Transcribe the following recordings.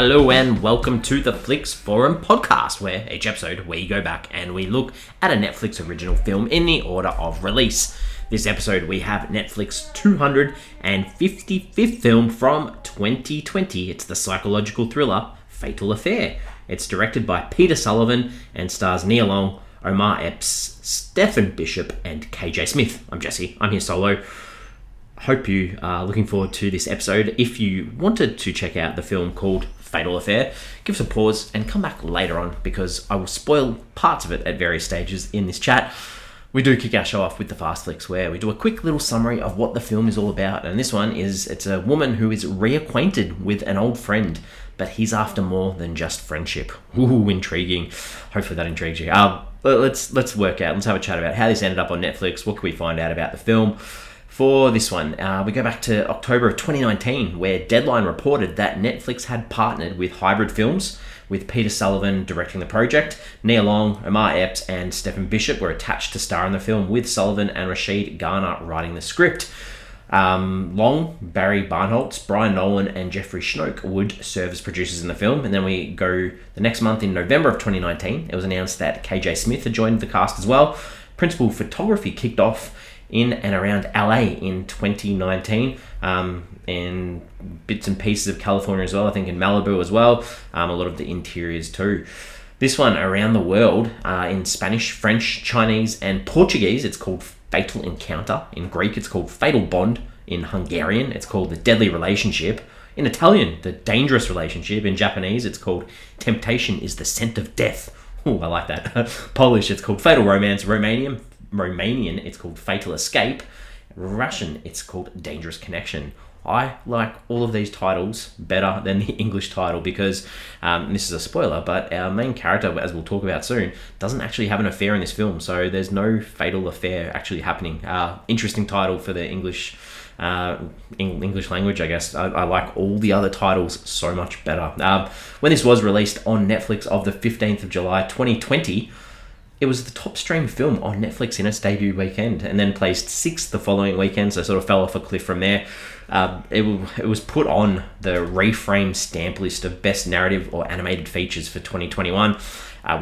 Hello and welcome to the Flix Forum podcast, where each episode we go back and we look at a Netflix original film in the order of release. This episode we have Netflix 255th film from 2020. It's the psychological thriller Fatal Affair. It's directed by Peter Sullivan and stars Nia Long, Omar Epps, Stephen Bishop and KJ Smith. I'm Jesse, I'm here solo. Hope you are looking forward to this episode. If you wanted to check out the film called Fatal Affair, give us a pause and come back later on because I will spoil parts of it at various stages in this chat. We do kick our show off with the Fast Flicks, where we do a quick little summary of what the film is all about. And this one it's a woman who is reacquainted with an old friend, but he's after more than just friendship. Ooh, intriguing. Hopefully that intrigues you. Let's work out. Let's have a chat about how this ended up on Netflix. What can we find out about the film? For this one, we go back to October of 2019, where Deadline reported that Netflix had partnered with Hybrid Films, with Peter Sullivan directing the project. Nia Long, Omar Epps, and Stephen Bishop were attached to star in the film, with Sullivan and Rashid Garner writing the script. Long, Barry Barnholtz, Brian Nolan, and Jeffrey Schnoke would serve as producers in the film. And then we go the next month in November of 2019. It was announced that KJ Smith had joined the cast as well. Principal photography kicked off in and around LA in 2019, and bits and pieces of California as well, I think in Malibu as well, a lot of the interiors too. This one around the world, in Spanish, French, Chinese and Portuguese, it's called Fatal Encounter. In Greek, it's called Fatal Bond. In Hungarian, it's called The Deadly Relationship. In Italian, The Dangerous Relationship. In Japanese, it's called Temptation is the Scent of Death. Ooh, I like that. Polish, it's called Fatal Romance. Romanian, it's called Fatal Escape. Russian, it's called Dangerous Connection. I like all of these titles better than the English title because, this is a spoiler, but our main character, as we'll talk about soon, doesn't actually have an affair in this film, so there's no fatal affair actually happening. Interesting title for the English language, I guess. I like all the other titles so much better. When this was released on Netflix of the 15th of July 2020, it was the top streamed film on Netflix in its debut weekend, and then placed 6th the following weekend, so sort of fell off a cliff from there. It was put on the Reframe stamp list of best narrative or animated features for 2021.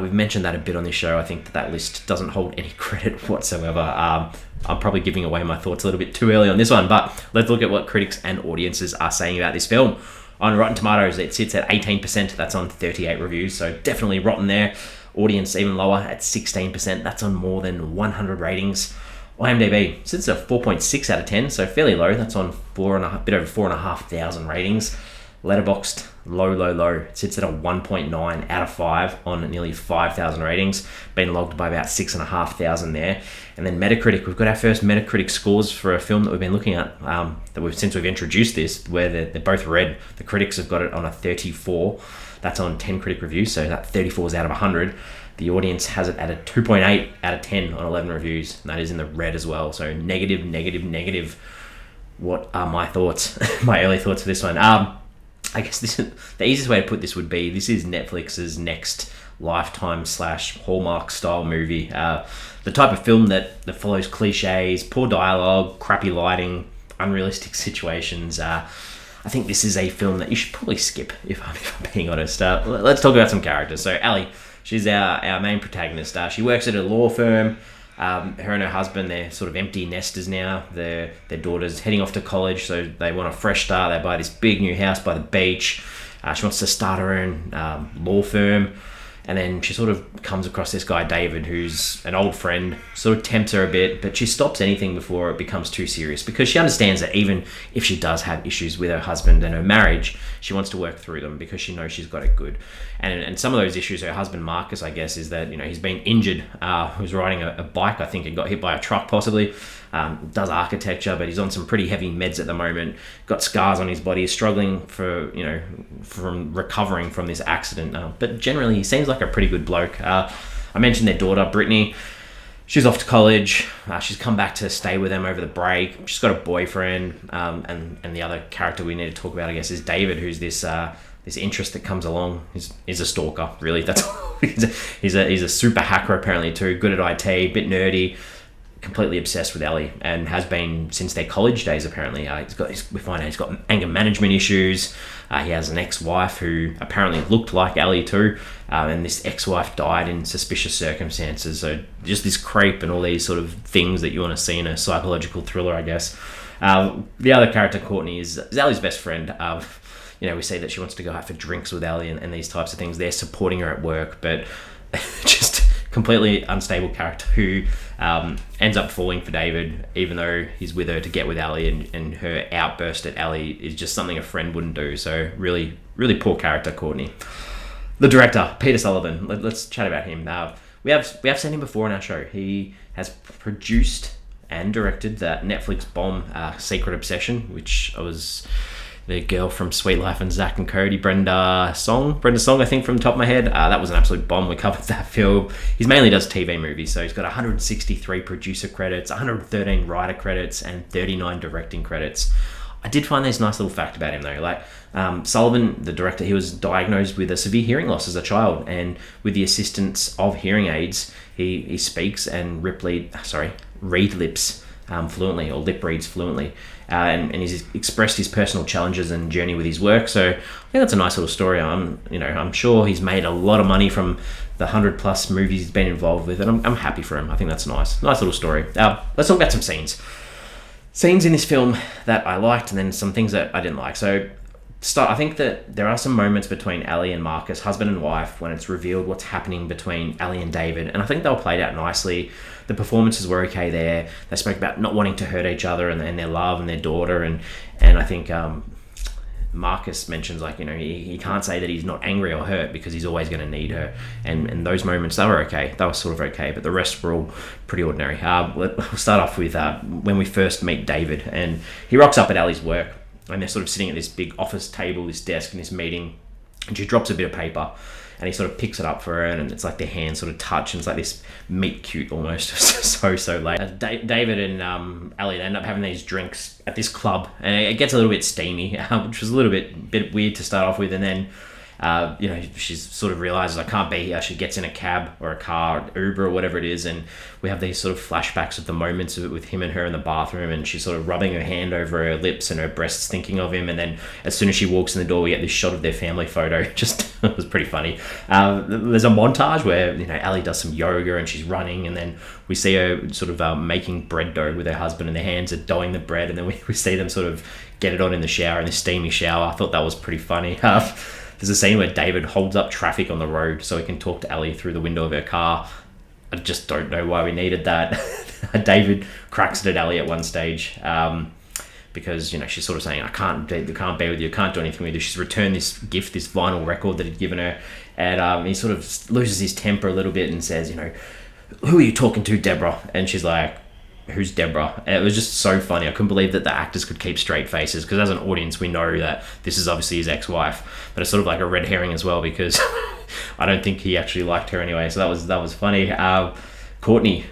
We've mentioned that a bit on this show. I think that list doesn't hold any credit whatsoever. I'm probably giving away my thoughts a little bit too early on this one, but let's look at what critics and audiences are saying about this film. On Rotten Tomatoes, it sits at 18%. That's on 38 reviews, so definitely rotten there. Audience even lower at 16%. That's on more than 100 ratings. IMDb sits at 4.6 out of 10, so fairly low. That's on bit over 4,500 ratings. Letterboxd, low. It sits at a 1.9 out of 5 on nearly 5,000 ratings. Been logged by about 6,500 there. And then Metacritic, we've got our first Metacritic scores for a film that we've been looking at since we've introduced this, where they're both red. The critics have got it on a 34. That's on 10 critic reviews, so that 34 is out of 100. The audience has it at a 2.8 out of 10 on 11 reviews, and that is in the red as well. So negative. What are my thoughts? My early thoughts for this one. I guess the easiest way to put this would be, this is Netflix's next Lifetime / Hallmark style movie. The type of film that follows cliches, poor dialogue, crappy lighting, unrealistic situations. I think this is a film that you should probably skip, if I'm being honest. Let's talk about some characters. So Ali, she's our main protagonist. She works at a law firm. Her and her husband, they're sort of empty nesters now. Their daughter's heading off to college, so they want a fresh start. They buy this big new house by the beach. She wants to start her own law firm. And then she sort of comes across this guy, David, who's an old friend, sort of tempts her a bit, but she stops anything before it becomes too serious because she understands that even if she does have issues with her husband and her marriage, she wants to work through them because she knows she's got it good. And some of those issues, her husband, Marcus, I guess, is that, he's been injured. He was riding a bike, I think, and got hit by a truck possibly. Does architecture, but he's on some pretty heavy meds at the moment. Got scars on his body, is struggling from recovering from this accident. But generally, he seems like a pretty good bloke. I mentioned their daughter, Brittany. She's off to college. She's come back to stay with them over the break. She's got a boyfriend. And the other character we need to talk about, I guess, is David, who's this interest that comes along. He's a stalker, really. That's all. He's a super hacker apparently too. Good at IT, bit nerdy. completely obsessed with Ellie and has been since their college days. Apparently, we find out he's got anger management issues. He has an ex-wife who apparently looked like Ellie too, and this ex-wife died in suspicious circumstances. So just this creep and all these sort of things that you want to see in a psychological thriller, I guess. The other character, Courtney, is Ellie's best friend. We see that she wants to go out for drinks with Ellie and these types of things. They're supporting her at work, but just completely unstable character who ends up falling for David, even though he's with her to get with Ellie, and her outburst at Ellie is just something a friend wouldn't do. So really, really poor character, Courtney. The director, Peter Sullivan. Let's chat about him. We have seen him before in our show. He has produced and directed that Netflix bomb, Secret Obsession, which was the girl from Sweet Life and Zack and Cody, Brenda Song, I think, from the top of my head. That was an absolute bomb. We covered that film. He mainly does TV movies, so he's got 163 producer credits, 113 writer credits, and 39 directing credits. I did find this nice little fact about him though. Sullivan, the director, he was diagnosed with a severe hearing loss as a child, and with the assistance of hearing aids, he speaks and read lips fluently, or lip reads fluently, and he's expressed his personal challenges and journey with his work. So I think that's a nice little story. I'm sure he's made a lot of money from the 100+ movies he's been involved with, and I'm happy for him. I think that's nice little story. Let's talk about some scenes in this film that I liked, and then some things that I didn't like. So I think that there are some moments between Ellie and Marcus, husband and wife, when it's revealed what's happening between Ellie and David, and I think they were played out nicely. The performances were okay there. They spoke about not wanting to hurt each other and their love and their daughter, and I think Marcus mentions, he can't say that he's not angry or hurt because he's always going to need her, and those moments, they were okay. They were sort of okay, but the rest were all pretty ordinary. We'll start off with when we first meet David, and he rocks up at Ellie's work, and they're sort of sitting at this big office table, this desk in this meeting, and she drops a bit of paper, and he sort of picks it up for her, and it's like their hands sort of touch, and it's like this meet cute almost. so late. David and Ellie, they end up having these drinks at this club, and it gets a little bit steamy, which was a little bit weird to start off with, and then she sort of realizes, I can't be here. She gets in a cab or a car, Uber or whatever it is, and we have these sort of flashbacks of the moments of it with him and her in the bathroom, and she's sort of rubbing her hand over her lips and her breasts thinking of him, and then as soon as she walks in the door, we get this shot of their family photo. Just it was pretty funny. There's a montage where Ellie does some yoga and she's running, and then we see her sort of making bread dough with her husband, and their hands are doughing the bread, and then we see them sort of get it on in the shower, in the steamy shower. I thought that was pretty funny. There's a scene where David holds up traffic on the road so he can talk to Ellie through the window of her car. I just don't know why we needed that. David cracks it at Ellie at one stage because she's sort of saying, I can't be with you, I can't do anything with you. She's returned this gift, this vinyl record that he'd given her, and he sort of loses his temper a little bit and says, who are you talking to, Deborah? And she's like, who's Deborah? And it was just so funny. I couldn't believe that the actors could keep straight faces, because as an audience we know that this is obviously his ex-wife, but it's sort of like a red herring as well, because I don't think he actually liked her anyway. So that was funny. Courtney,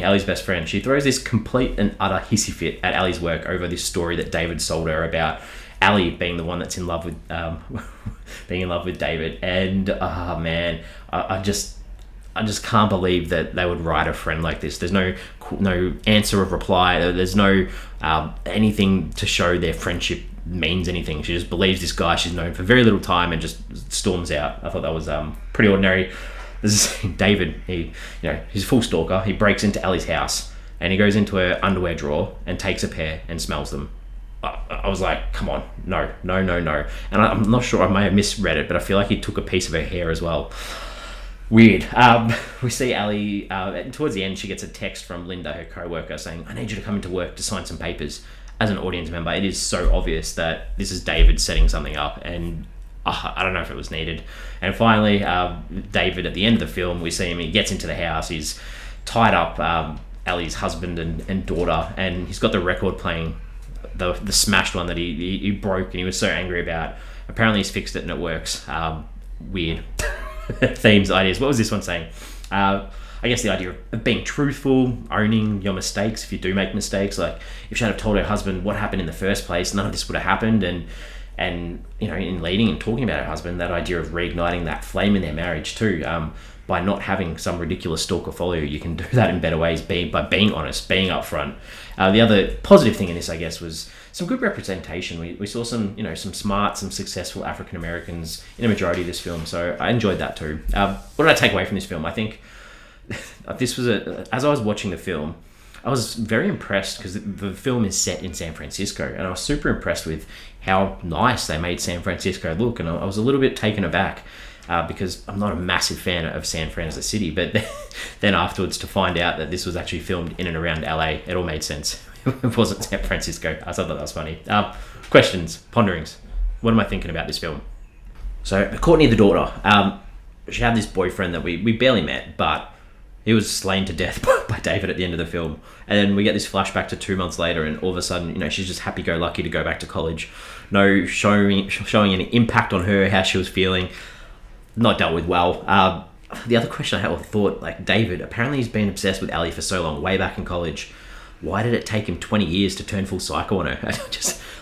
Ellie's best friend, she throws this complete and utter hissy fit at Ellie's work over this story that David sold her about Ellie being the one that's in love with David. And man, I just can't believe that they would write a friend like this. There's no answer of reply. There's no anything to show their friendship means anything. She just believes this guy she's known for very little time and just storms out. I thought that was pretty ordinary. This is David. He's a full stalker. He breaks into Ellie's house and he goes into her underwear drawer and takes a pair and smells them. I was like, come on, no. And I'm not sure, I may have misread it, but I feel like he took a piece of her hair as well. Weird. We see Ellie, towards the end, she gets a text from Linda, her co-worker, saying, I need you to come into work to sign some papers. As an audience member, it is so obvious that this is David setting something up, and I don't know if it was needed. And finally, David, at the end of the film, we see him, he gets into the house, he's tied up Ellie's husband and daughter, and he's got the record playing, the smashed one that he broke and he was so angry about. Apparently he's fixed it and it works. Weird. Themes, ideas. What was this one saying? I guess the idea of being truthful, owning your mistakes if you do make mistakes. Like, if she had told her husband what happened in the first place, none of this would have happened. And in leading and talking about her husband, that idea of reigniting that flame in their marriage too. by not having some ridiculous stalker follow you. You can do that in better ways, by being honest, being upfront. The other positive thing in this, I guess, was some good representation. We saw some, some smart, some successful African Americans in a majority of this film, so I enjoyed that too. What did I take away from this film? I think this was as I was watching the film, I was very impressed because the film is set in San Francisco, and I was super impressed with how nice they made San Francisco look, and I was a little bit taken aback because I'm not a massive fan of San Fran as a city, but then afterwards to find out that this was actually filmed in and around LA, it all made sense. It wasn't San Francisco. I thought that was funny. Questions, ponderings. What am I thinking about this film? So Courtney, the daughter, she had this boyfriend that we barely met, but he was slain to death by David at the end of the film. And then we get this flashback to 2 months later, and all of a sudden, she's just happy-go-lucky to go back to college. No showing any impact on her, how she was feeling. Not dealt with well. The other question I had, thought, David, apparently he's been obsessed with Ellie for so long, way back in college. Why did it take him 20 years to turn full psycho on her?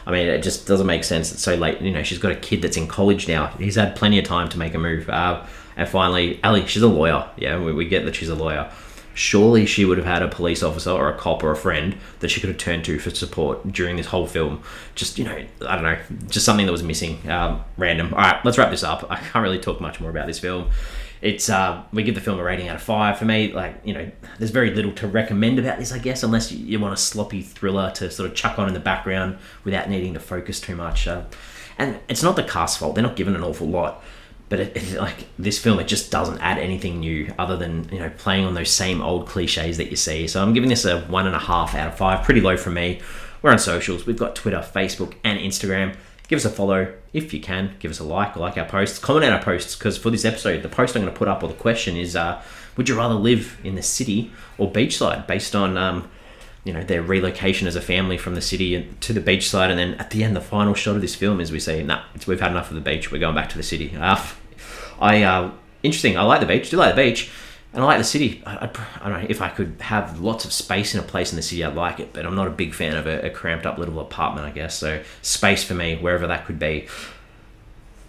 It just doesn't make sense. It's so late. She's got a kid that's in college now. He's had plenty of time to make a move. And finally, Ellie, she's a lawyer. Yeah, we get that she's a lawyer. Surely she would have had a police officer or a cop or a friend that she could have turned to for support during this whole film. Just, I don't know, just something that was missing. Random. All right, let's wrap this up. I can't really talk much more about this film. It's we give the film a rating out of 5. For me, there's very little to recommend about this, I guess, unless you want a sloppy thriller to sort of chuck on in the background without needing to focus too much. And it's not the cast's fault. They're not given an awful lot. But this film, it just doesn't add anything new other than, playing on those same old cliches that you see. So I'm giving this a 1.5 out of 5. Pretty low from me. We're on socials. We've got Twitter, Facebook, and Instagram. Give us a follow if you can. Give us a like our posts. Comment on our posts, because for this episode, the post I'm going to put up, or the question is, would you rather live in the city or beachside, based on their relocation as a family from the city to the beachside. And then at the end, the final shot of this film is we say, we've had enough of the beach, we're going back to the city. Interesting. I like the beach, do like the beach, and I like the city. I don't know, if I could have lots of space in a place in the city, I'd like it, but I'm not a big fan of a cramped up little apartment, I guess. So space for me, wherever that could be.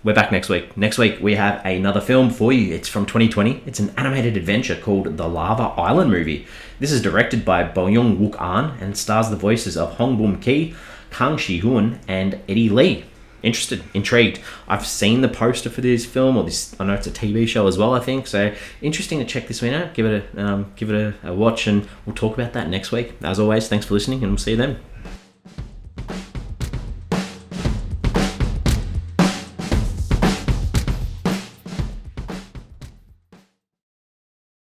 We're back next week. Next week, we have another film for you. It's from 2020. It's an animated adventure called The Lava Island Movie. This is directed by Boyoung Wook An and stars the voices of Hong Bum Ki, Kang Shi-hoon, and Eddie Lee. Interested, intrigued. I've seen the poster for this film, I know it's a TV show as well, I think. So interesting to check this one out. Give it a watch, and we'll talk about that next week. As always, thanks for listening, and we'll see you then.